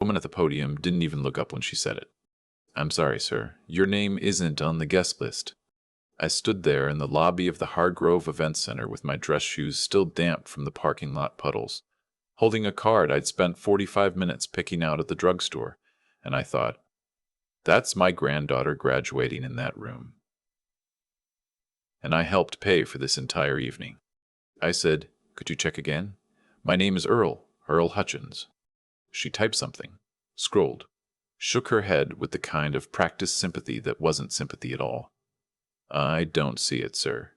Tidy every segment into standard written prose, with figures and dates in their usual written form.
The woman at the podium didn't even look up when she said it. "I'm sorry, sir. Your name isn't on the guest list." I stood there in the lobby of the Hargrove Event Center with my dress shoes still damp from the parking lot puddles, holding a card I'd spent 45 minutes picking out at the drugstore, and I thought, that's my granddaughter graduating in that room. And I helped pay for this entire evening. I said, "Could you check again? My name is Earl Hutchins." She typed something, scrolled, shook her head with the kind of practiced sympathy that wasn't sympathy at all. "I don't see it, sir.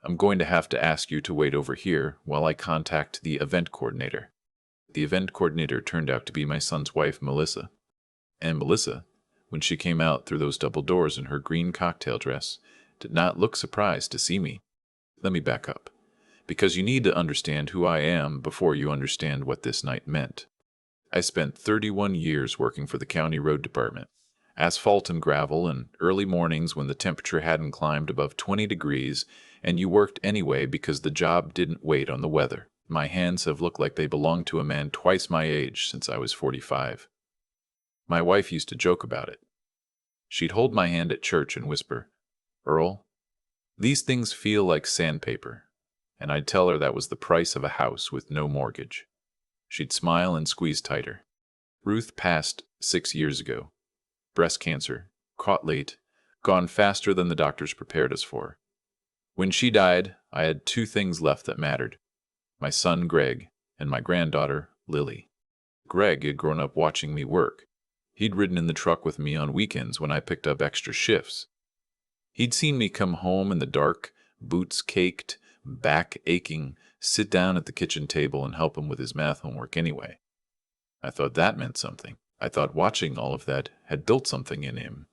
I'm going to have to ask you to wait over here while I contact the event coordinator." The event coordinator turned out to be my son's wife, Melissa. And Melissa, when she came out through those double doors in her green cocktail dress, did not look surprised to see me. Let me back up, because you need to understand who I am before you understand what this night meant. I spent 31 years working for the county road department. Asphalt and gravel, and early mornings when the temperature hadn't climbed above 20 degrees, and you worked anyway because the job didn't wait on the weather. My hands have looked like they belonged to a man twice my age since I was 45. My wife used to joke about it. She'd hold my hand at church and whisper, "Earl, these things feel like sandpaper," and I'd tell her that was the price of a house with no mortgage. She'd smile and squeeze tighter. Ruth passed 6 years ago. Breast cancer, caught late, gone faster than the doctors prepared us for. When she died, I had 2 things left that mattered: my son Greg and my granddaughter Lily. Greg had grown up watching me work. He'd ridden in the truck with me on weekends when I picked up extra shifts. He'd seen me come home in the dark, boots caked, back aching, sit down at the kitchen table and help him with his math homework anyway. I thought that meant something. I thought watching all of that had built something in him.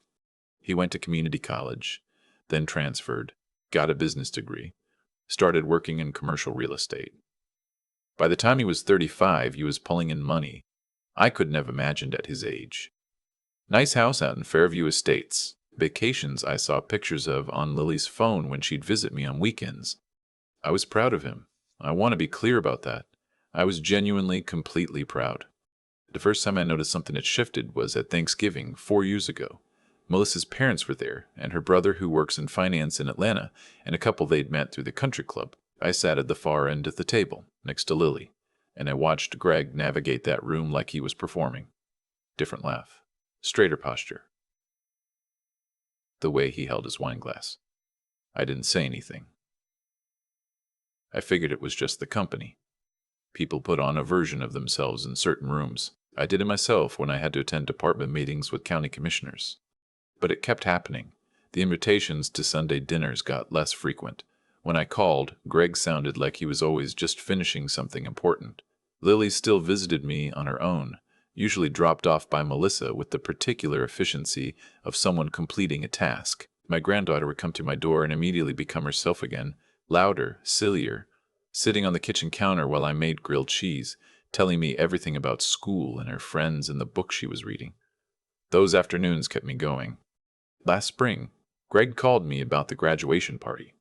He went to community college, then transferred, got a business degree, started working in commercial real estate. By the time he was 35, he was pulling in money I couldn't have imagined at his age. Nice house out in Fairview Estates. Vacations I saw pictures of on Lily's phone when she'd visit me on weekends. I was proud of him. I want to be clear about that. I was genuinely, completely proud. The first time I noticed something had shifted was at Thanksgiving 4 years ago. Melissa's parents were there, and her brother who works in finance in Atlanta, and a couple they'd met through the country club. I sat at the far end of the table, next to Lily, and I watched Greg navigate that room like he was performing. Different laugh, straighter posture, the way he held his wine glass. I didn't say anything. I figured it was just the company. People put on a version of themselves in certain rooms. I did it myself when I had to attend department meetings with county commissioners. But it kept happening. The invitations to Sunday dinners got less frequent. When I called, Greg sounded like he was always just finishing something important. Lily still visited me on her own, usually dropped off by Melissa with the particular efficiency of someone completing a task. My granddaughter would come to my door and immediately become herself again, louder, sillier, sitting on the kitchen counter while I made grilled cheese, telling me everything about school and her friends and the book she was reading. Those afternoons kept me going. Last spring, Greg called me about the graduation party.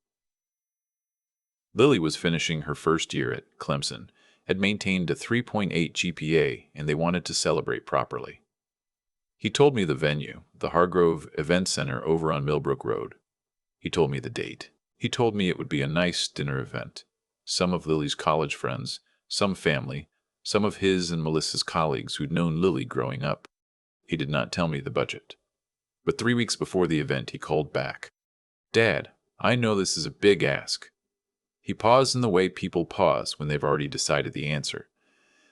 Lily was finishing her first year at Clemson, had maintained a 3.8 GPA, and they wanted to celebrate properly. He told me the venue, the Hargrove Event Center over on Millbrook Road. He told me the date. He told me it would be a nice dinner event. Some of Lily's college friends, some family, some of his and Melissa's colleagues who'd known Lily growing up. He did not tell me the budget. But 3 weeks before the event, he called back. "Dad, I know this is a big ask." He paused in the way people pause when they've already decided the answer.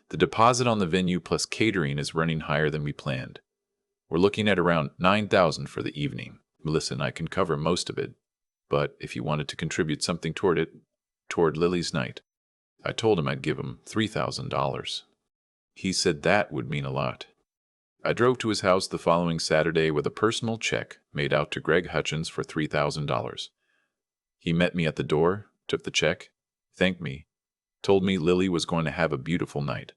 "The deposit on the venue plus catering is running higher than we planned. We're looking at around $9,000 for the evening. Melissa and I can cover most of it, but if you wanted to contribute something toward it, toward Lily's night." I told him I'd give him $3,000. He said that would mean a lot. I drove to his house the following Saturday with a personal check made out to Greg Hutchins for $3,000. He met me at the door, took the check, thanked me, told me Lily was going to have a beautiful night.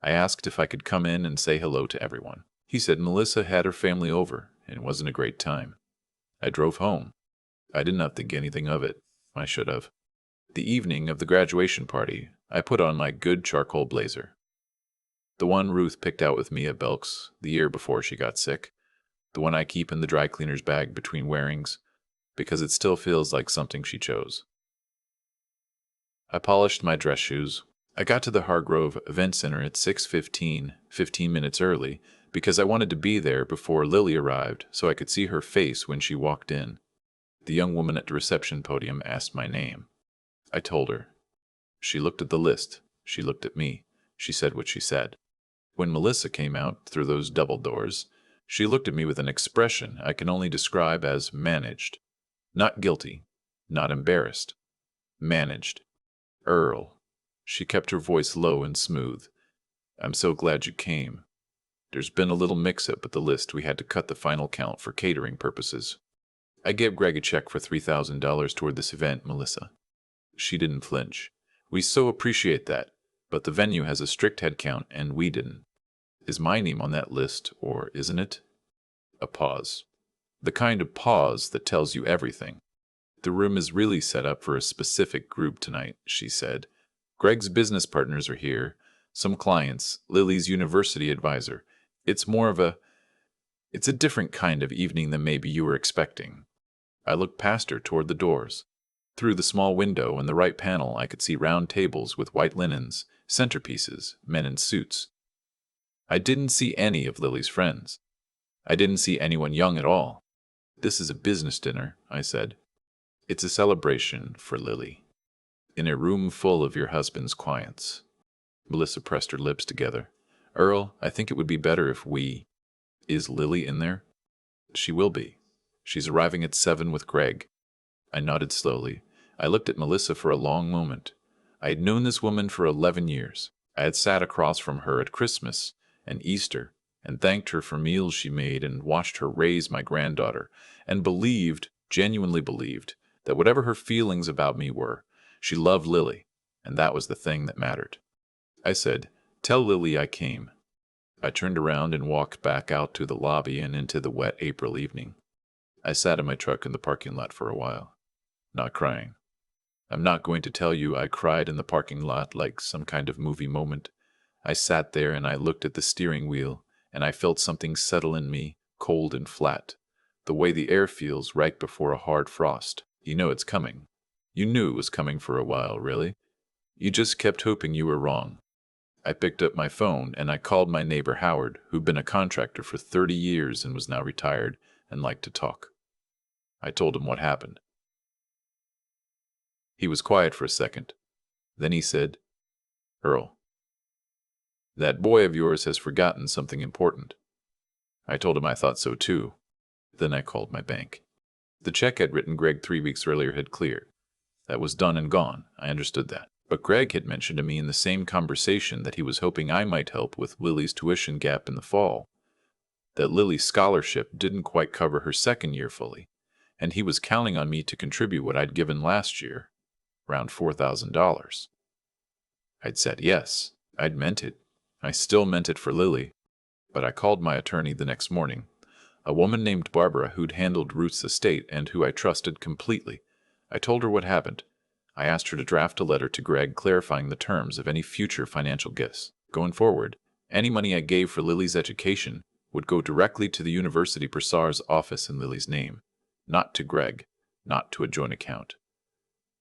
I asked if I could come in and say hello to everyone. He said Melissa had her family over and it wasn't a great time. I drove home. I did not think anything of it. I should have. The evening of the graduation party, I put on my good charcoal blazer. The one Ruth picked out with me at Belk's the year before she got sick. The one I keep in the dry cleaner's bag between wearings, because it still feels like something she chose. I polished my dress shoes. I got to the Hargrove Event Center at 6:15, 15 minutes early, because I wanted to be there before Lily arrived so I could see her face when she walked in. The young woman at the reception podium asked my name. I told her. She looked at the list. She looked at me. She said what she said. When Melissa came out through those double doors, she looked at me with an expression I can only describe as managed. Not guilty. Not embarrassed. Managed. Earl. She kept her voice low and smooth. I'm so glad you came. There's been a little mix-up with the list. We had to cut the final count for catering purposes. I gave Greg a check for $3,000 toward this event, Melissa. She didn't flinch. We so appreciate that, but the venue has a strict head count, and we didn't. Is my name on that list, or isn't it? A pause. The kind of pause that tells you everything. The room is really set up for a specific group tonight, she said. Greg's business partners are here, some clients, Lily's university advisor. It's a different kind of evening than maybe you were expecting. I looked past her toward the doors. Through the small window in the right panel, I could see round tables with white linens, centerpieces, men in suits. I didn't see any of Lily's friends. I didn't see anyone young at all. This is a business dinner, I said. It's a celebration for Lily. In a room full of your husband's clients. Melissa pressed her lips together. Earl, I think it would be better if we... Is Lily in there? She will be. She's arriving at 7 with Greg. I nodded slowly. I looked at Melissa for a long moment. I had known this woman for 11 years. I had sat across from her at Christmas and Easter and thanked her for meals she made and watched her raise my granddaughter and believed, genuinely believed, that whatever her feelings about me were, she loved Lily, and that was the thing that mattered. I said, Tell Lily I came. I turned around and walked back out to the lobby and into the wet April evening. I sat in my truck in the parking lot for a while, not crying. I'm not going to tell you I cried in the parking lot like some kind of movie moment. I sat there and I looked at the steering wheel, and I felt something settle in me, cold and flat, the way the air feels right before a hard frost. You know it's coming. You knew it was coming for a while, really. You just kept hoping you were wrong. I picked up my phone and I called my neighbor Howard, who'd been a contractor for 30 years and was now retired and liked to talk. I told him what happened. He was quiet for a second. Then he said, Earl, that boy of yours has forgotten something important. I told him I thought so too. Then I called my bank. The check I'd written Greg 3 weeks earlier had cleared. That was done and gone. I understood that. But Greg had mentioned to me in the same conversation that he was hoping I might help with Lily's tuition gap in the fall, that Lily's scholarship didn't quite cover her second year fully, and he was counting on me to contribute what I'd given last year, around $4,000. I'd said yes. I'd meant it. I still meant it for Lily. But I called my attorney the next morning, a woman named Barbara who'd handled Ruth's estate and who I trusted completely. I told her what happened. I asked her to draft a letter to Greg clarifying the terms of any future financial gifts. Going forward, any money I gave for Lily's education would go directly to the University Bursar's office in Lily's name, not to Greg, not to a joint account.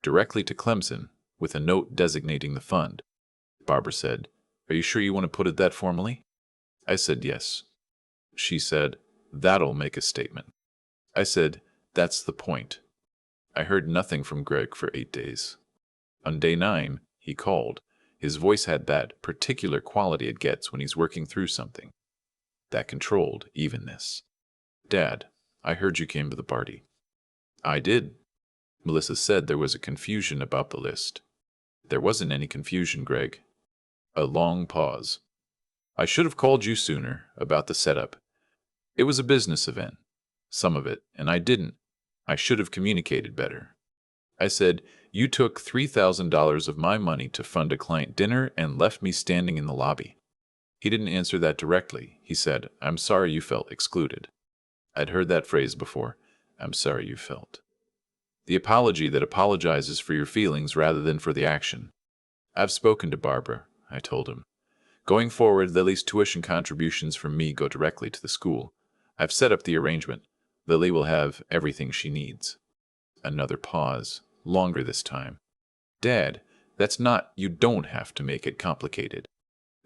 Directly to Clemson, with a note designating the fund. Barbara said, Are you sure you want to put it that formally? I said yes. She said, That'll make a statement. I said, That's the point. I heard nothing from Greg for 8 days. On day 9, he called. His voice had that particular quality it gets when he's working through something. That controlled evenness. Dad, I heard you came to the party. I did. Melissa said there was a confusion about the list. There wasn't any confusion, Greg. A long pause. I should have called you sooner about the setup. It was a business event. Some of it, and I didn't. I should have communicated better. I said, You took $3,000 of my money to fund a client dinner and left me standing in the lobby. He didn't answer that directly. He said, I'm sorry you felt excluded. I'd heard that phrase before. I'm sorry you felt. The apology that apologizes for your feelings rather than for the action. I've spoken to Barbara, I told him. Going forward, Lily's tuition contributions from me go directly to the school. I've set up the arrangement. Lily will have everything she needs. Another pause, longer this time. Dad, that's not, you don't have to make it complicated.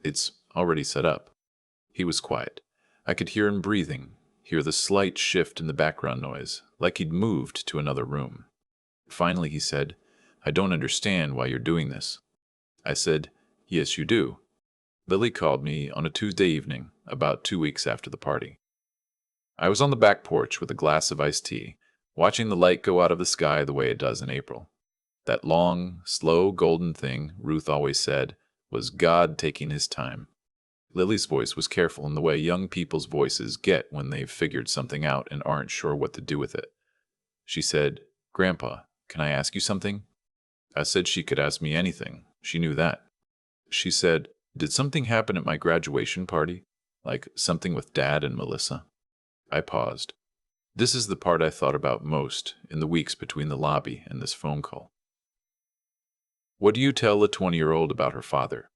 It's already set up. He was quiet. I could hear him breathing, hear the slight shift in the background noise, like he'd moved to another room. Finally he said, I don't understand why you're doing this. I said, yes, you do. Lily called me on a Tuesday evening, about 2 weeks after the party. I was on the back porch with a glass of iced tea, watching the light go out of the sky the way it does in April. That long, slow, golden thing, Ruth always said, was God taking his time. Lily's voice was careful in the way young people's voices get when they've figured something out and aren't sure what to do with it. She said, Grandpa, can I ask you something? I said she could ask me anything. She knew that. She said, did something happen at my graduation party? Like something with Dad and Melissa? I paused. This is the part I thought about most in the weeks between the lobby and this phone call. What do you tell a 20-year-old about her father?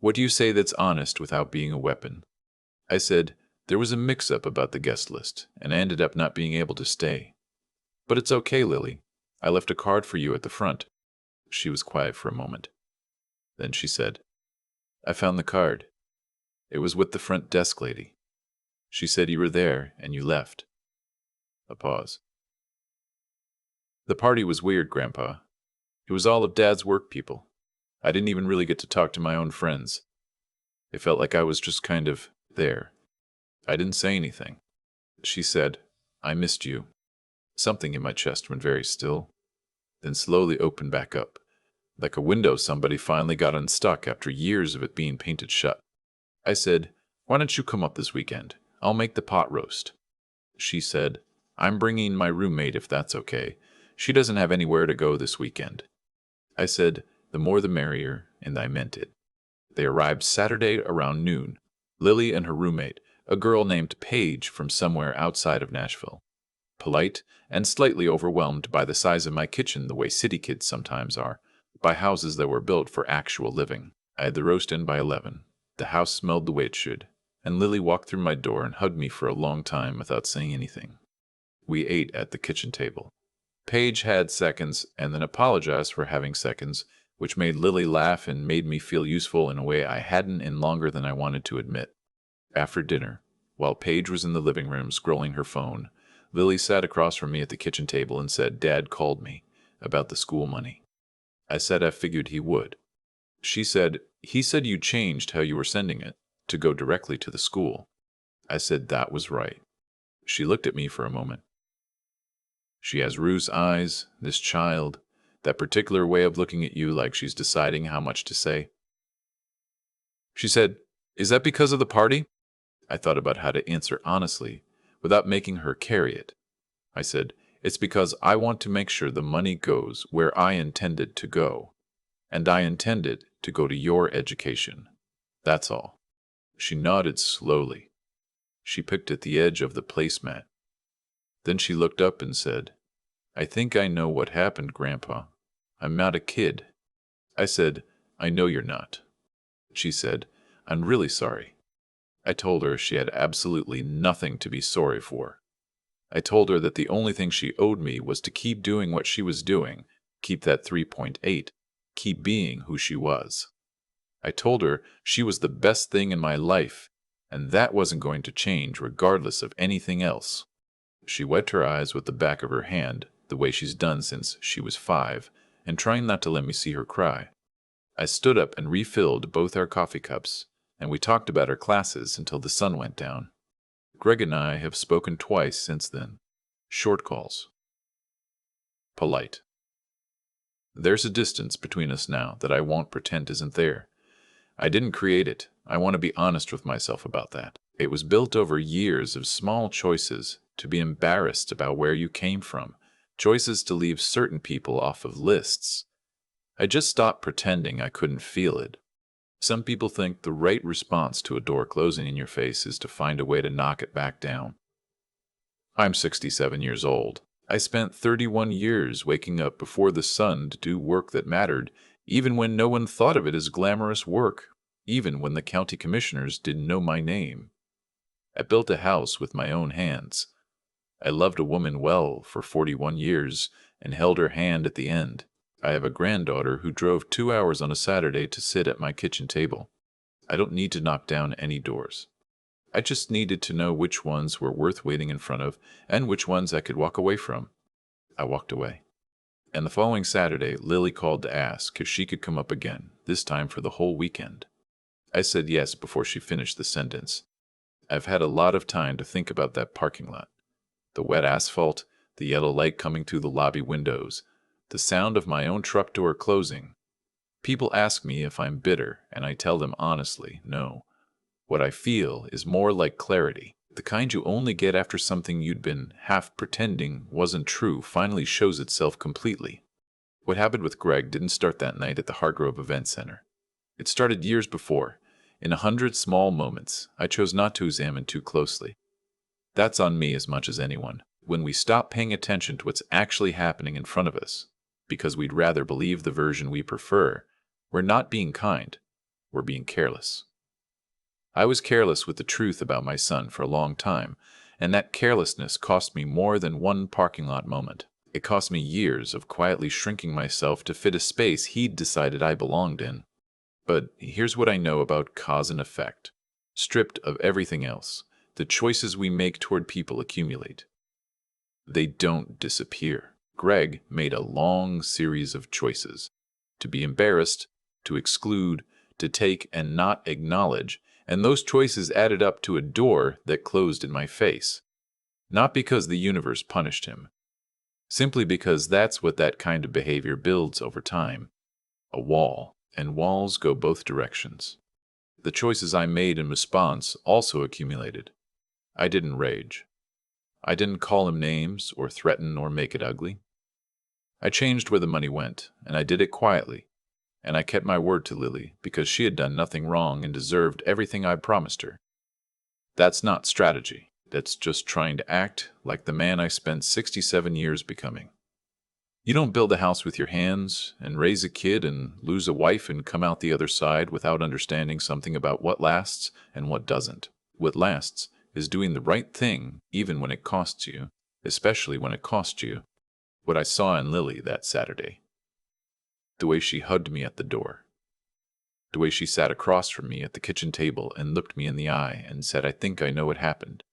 What do you say that's honest without being a weapon? I said, there was a mix-up about the guest list, and I ended up not being able to stay. But it's okay, Lily. I left a card for you at the front. She was quiet for a moment. Then she said, I found the card. It was with the front desk lady. She said you were there and you left. A pause. The party was weird, Grandpa. It was all of Dad's work people. I didn't even really get to talk to my own friends. It felt like I was just kind of there. I didn't say anything. She said, I missed you. Something in my chest went very still, then slowly opened back up, like a window somebody finally got unstuck after years of it being painted shut. I said, why don't you come up this weekend? I'll make the pot roast. She said, I'm bringing my roommate if that's okay. She doesn't have anywhere to go this weekend. I said, the more the merrier, and I meant it. They arrived Saturday around noon, Lily and her roommate, a girl named Paige from somewhere outside of Nashville. Polite and slightly overwhelmed by the size of my kitchen the way city kids sometimes are, by houses that were built for actual living. I had the roast in by 11. The house smelled the way it should, and Lily walked through my door and hugged me for a long time without saying anything. We ate at the kitchen table. Paige had seconds and then apologized for having seconds, which made Lily laugh and made me feel useful in a way I hadn't in longer than I wanted to admit. After dinner, while Paige was in the living room scrolling her phone, Lily sat across from me at the kitchen table and said Dad called me about the school money. I said I figured he would. She said, he said you changed how you were sending it, to go directly to the school. I said that was right. She looked at me for a moment. She has Rue's eyes, this child, that particular way of looking at you like she's deciding how much to say. She said, is that because of the party? I thought about how to answer honestly, without making her carry it. I said, it's because I want to make sure the money goes where I intended to go, and I intended to go to your education. That's all. She nodded slowly. She picked at the edge of the placemat. Then she looked up and said, I think I know what happened, Grandpa. I'm not a kid. I said, I know you're not. She said, I'm really sorry. I told her she had absolutely nothing to be sorry for. I told her that the only thing she owed me was to keep doing what she was doing, keep that 3.8, keep being who she was. I told her she was the best thing in my life, and that wasn't going to change regardless of anything else. She wiped her eyes with the back of her hand, the way she's done since she was 5, and trying not to let me see her cry. I stood up and refilled both our coffee cups, and we talked about our classes until the sun went down. Greg and I have spoken twice since then. Short calls. Polite. There's a distance between us now that I won't pretend isn't there. I didn't create it. I want to be honest with myself about that. It was built over years of small choices to be embarrassed about where you came from, choices to leave certain people off of lists. I just stopped pretending I couldn't feel it. Some people think the right response to a door closing in your face is to find a way to knock it back down. I'm 67 years old. I spent 31 years waking up before the sun to do work that mattered, even when no one thought of it as glamorous work. even when the county commissioners didn't know my name. I built a house with my own hands. I loved a woman well for 41 years and held her hand at the end. I have a granddaughter who drove 2 hours on a Saturday to sit at my kitchen table. I don't need to knock down any doors. I just needed to know which ones were worth waiting in front of and which ones I could walk away from. I walked away. And the following Saturday, Lily called to ask if she could come up again, this time for the whole weekend. I said yes before she finished the sentence. I've had a lot of time to think about that parking lot. The wet asphalt, the yellow light coming through the lobby windows, the sound of my own truck door closing. People ask me if I'm bitter, and I tell them honestly, no. What I feel is more like clarity. The kind you only get after something you'd been half pretending wasn't true finally shows itself completely. What happened with Greg didn't start that night at the Hargrove Event Center. It started years before, in 100 small moments I chose not to examine too closely. That's on me as much as anyone. When we stop paying attention to what's actually happening in front of us, because we'd rather believe the version we prefer, we're not being kind, we're being careless. I was careless with the truth about my son for a long time, and that carelessness cost me more than one parking lot moment. It cost me years of quietly shrinking myself to fit a space he'd decided I belonged in. But here's what I know about cause and effect. Stripped of everything else, the choices we make toward people accumulate. They don't disappear. Greg made a long series of choices. To be embarrassed, to exclude, to take and not acknowledge, and those choices added up to a door that closed in my face. Not because the universe punished him. Simply because that's what that kind of behavior builds over time. A wall, and walls go both directions. The choices I made in response also accumulated. I didn't rage. I didn't call him names or threaten or make it ugly. I changed where the money went, and I did it quietly. And I kept my word to Lily because she had done nothing wrong and deserved everything I promised her. That's not strategy. That's just trying to act like the man I spent 67 years becoming. You don't build a house with your hands and raise a kid and lose a wife and come out the other side without understanding something about what lasts and what doesn't. What lasts is doing the right thing even when it costs you, especially when it costs you. What I saw in Lily that Saturday. The way she hugged me at the door. The way she sat across from me at the kitchen table and looked me in the eye and said, "I think I know what happened."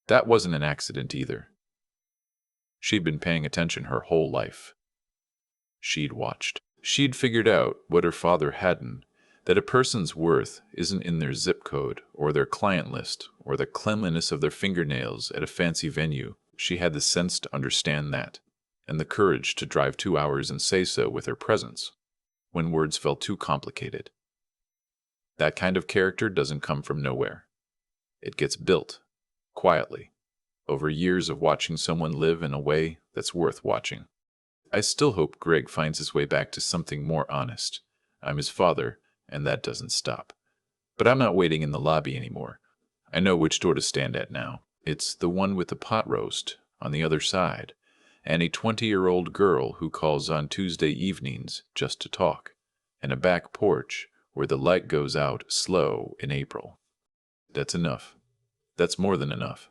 That wasn't an accident either. She'd been paying attention her whole life. She'd watched. She'd figured out what her father hadn't, that a person's worth isn't in their zip code or their client list or the cleanliness of their fingernails at a fancy venue. She had the sense to understand that, and the courage to drive 2 hours and say so with her presence, when words felt too complicated. That kind of character doesn't come from nowhere. It gets built, quietly, over years of watching someone live in a way that's worth watching. I still hope Greg finds his way back to something more honest. I'm his father, and that doesn't stop. But I'm not waiting in the lobby anymore. I know which door to stand at now. It's the one with the pot roast on the other side, and a 20-year-old girl who calls on Tuesday evenings just to talk, and a back porch where the light goes out slow in April. That's enough. That's more than enough.